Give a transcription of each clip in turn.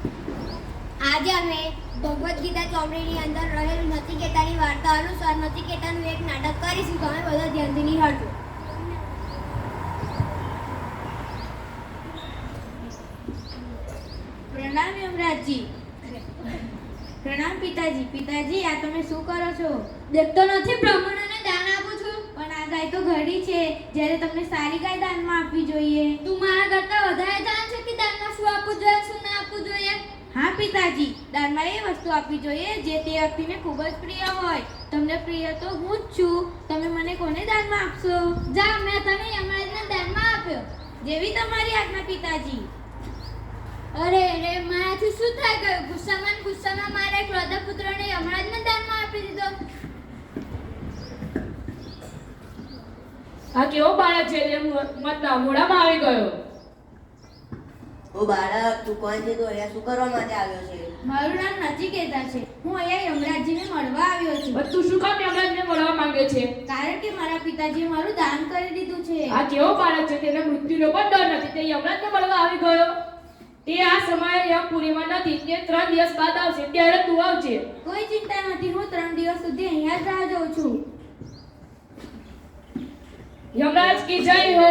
આજે અમે ભગવદ્ ગીતા ચોપડીની અંદર રહેલું નચિકેતાની વાર્તા અનુસાર નચિકેતાનું એક નાટક કરીશું. તમે બધા ધ્યાનથી નિહાળજો. પ્રણામ યમરાજજી. પ્રણામ પિતાજી. પિતાજી, આ તમે શું કરો છો? દેખતો નથી, બ્રાહ્મણોને દાન આપું છું. પણ આ ગાય તો ઘડી છે, જ્યારે તમને સારી ગાય દાનમાં આપવી જોઈએ. તું મારા કરતા વધારે જાણ છે કે દાનમાં શું આપવું જોઈએ, શું ના આપવું જોઈએ. હા પિતાજી, દાનમાં એ વસ્તુ આપવી જોઈએ જે તે વ્યક્તિને ખૂબ જ પ્રિય હોય. તમને પ્રિય તો હું જ છું. તમે મને કોને દાનમાં આપશો? જા, મેં તને યમરાજને દાનમાં આપ્યો. જેવી તમારી આજ્ઞા પિતાજી. અરે રે, મારાથી શું થઈ ગયું? ગુસ્સામાં મારે ક્રોધપુત્રને યમરાજને દાનમાં આપી દીધો. આ કેવો બાળક છે જે મતના મોઢામાં આવી ગયો? ઓ બાળક, તું કોણ છે? તું અહીંયા શું કરવા માટે આવ્યો છે? મારું નામ નચિકેતા છે. હું અહીંયા યમરાજજીને મળવા આવ્યો છું. પણ તું શું કામ યમરાજને મળવા માંગે છે? કારણ કે મારા પિતાજીએ મારું દાન કરી દીધું છે. આ કેવો બાળક છે, તેને મૃત્યુનો પણ ડર નથી, તે યમરાજને મળવા આવી ગયો. તે આ સમયે યમપુરીમાં નથી, તે 3 દિવસ બાદ આવશે, ત્યારે તું આવજે. કોઈ ચિંતા નથી, હું 3 દિવસ સુધી અહીંયા જ રાહ જોઉં છું. યમરાજ કી જય હો.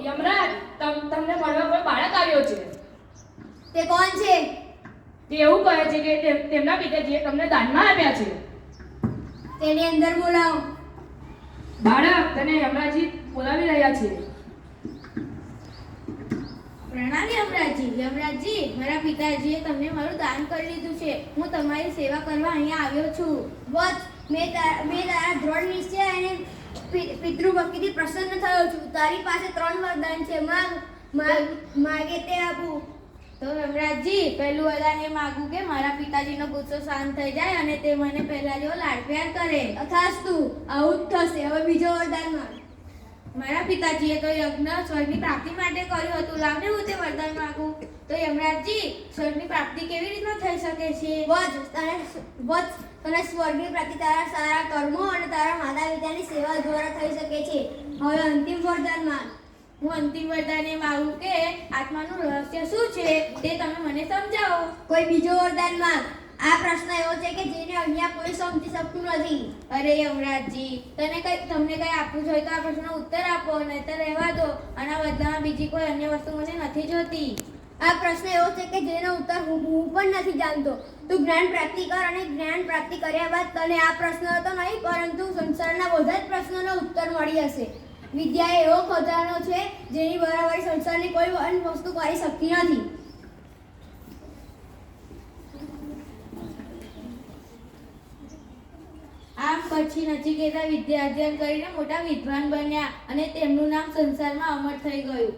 યમરાજ, તમને મળવા કોઈ બાળક આવ્યો છે. તે કોણ છે? તે એવું કહે છે કે તેમના પિતાજીએ તમને દાનમાં આપ્યા છે. તેની અંદર બોલાવો. બાળક, તને યમરાજી બોલાવી રહ્યા છે. પ્રણામ યમરાજજી. યમરાજજી, મારા પિતાજીએ તમને મારું દાન કરી દીધું છે. હું તમારી સેવા કરવા અહીંયા આવ્યો છું. વત્સ, મેં તારા દ્રઢ નિશ્ચય અને પિતૃભક્તિથી પ્રસન્ન થયો છું. તારી પાસે 3 વરદાન છે. માગે તે આપું. તો યમરાજજી, પહેલું વરદાન એ માગું કે મારા પિતાજીનો ગુસ્સો શાંત થઈ જાય અને તે મને પહેલા જેવો લાડ પ્યાર કરે. તથાસ્તુ, આવું જ થશે. હવે બીજો વરદાન માંગ. મારા પિતાજીએ તો યજ્ઞ સ્વર્ગની પ્રાપ્તિ માટે કર્યું હતું. લાવને હું તે વરદાન માંગું. તો યમરાજજી, સ્વર્ગની પ્રાપ્તિ કેવી રીતના થઈ શકે છે? વત્સ, તને સ્વર્ગની પ્રાપ્તિ તારા સારા કર્મો અને તારા માતા પિતાની સેવા દ્વારા થઈ શકે છે. હવે અંતિમ વરદાન માંગ. હું અંતિમ વરદાન એ માંગુ કે આત્માનું રહસ્ય શું છે તે તમે મને સમજાવો. કોઈ બીજો વરદાન માંગ. આ પ્રશ્ન એવો છે કે જેને અહીંયા કોઈ સમજી શકતું નથી. અરે યમરાજજી, તમને કઈ આપવું હોય તો આ પ્રશ્નનો ઉત્તર આપો, નહીંતર રહેવા દો. આના બદલામાં બીજી કોઈ અન્ય વસ્તુ મને નથી જોતી. આ પ્રશ્ન એવો છે કે જેનો ઉત્તર હું પણ નથી જાણતો. તું જ્ઞાન પ્રાપ્તિ કર અને જ્ઞાન પ્રાપ્તિ કર્યા બાદ તને આ પ્રશ્ન તો નહીં, પરંતુ સંસારના બધા જ પ્રશ્નોનો ઉત્તર મળી હશે. વિદ્યા એવો ખજાનો છે જેની બરાબરી સંસારની કોઈ અન્ય વસ્તુ કરી શકતી નથી. આમ પછી નચિકેતા વિદ્યા અધ્યયન કરીને મોટા વિદ્વાન બન્યા અને તેમનું નામ સંસારમાં અમર થઈ ગયું.